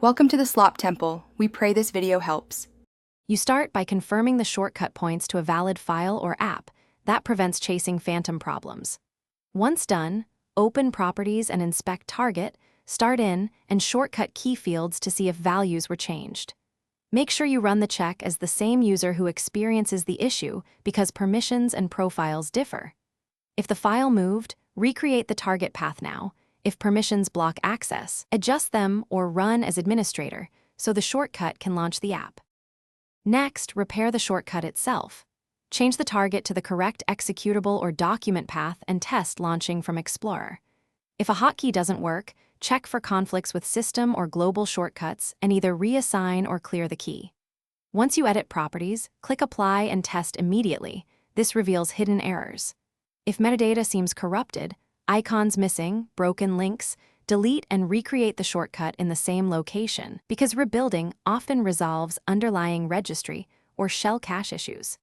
Welcome to the Slop Temple. We pray this video helps. You start by confirming the shortcut points to a valid file or app. That prevents chasing phantom problems. Once done, open Properties and inspect Target, start in, and shortcut key fields to see if values were changed. Make sure you run the check as the same user who experiences the issue because permissions and profiles differ. If the file moved, recreate the target path now. If permissions block access, adjust them or run as administrator so the shortcut can launch the app. Next, repair the shortcut itself. Change the target to the correct executable or document path and test launching from Explorer. If a hotkey doesn't work, check for conflicts with system or global shortcuts and either reassign or clear the key. Once you edit properties, click Apply and test immediately. This reveals hidden errors. If metadata seems corrupted, icons missing, broken links, delete and recreate the shortcut in the same location because rebuilding often resolves underlying registry or shell cache issues.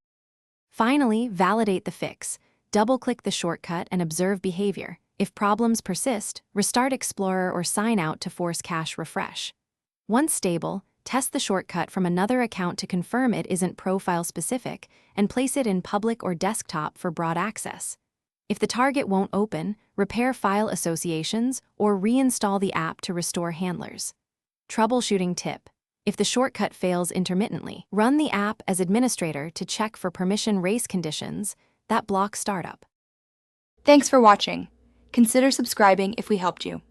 Finally, validate the fix. Double-click the shortcut and observe behavior. If problems persist, restart Explorer or sign out to force cache refresh. Once stable, test the shortcut from another account to confirm it isn't profile-specific and place it in public or desktop for broad access. If the target won't open, repair file associations or reinstall the app to restore handlers. Troubleshooting tip. If the shortcut fails intermittently, run the app as administrator to check for permission race conditions that block startup. Thanks for watching. Consider subscribing if we helped you.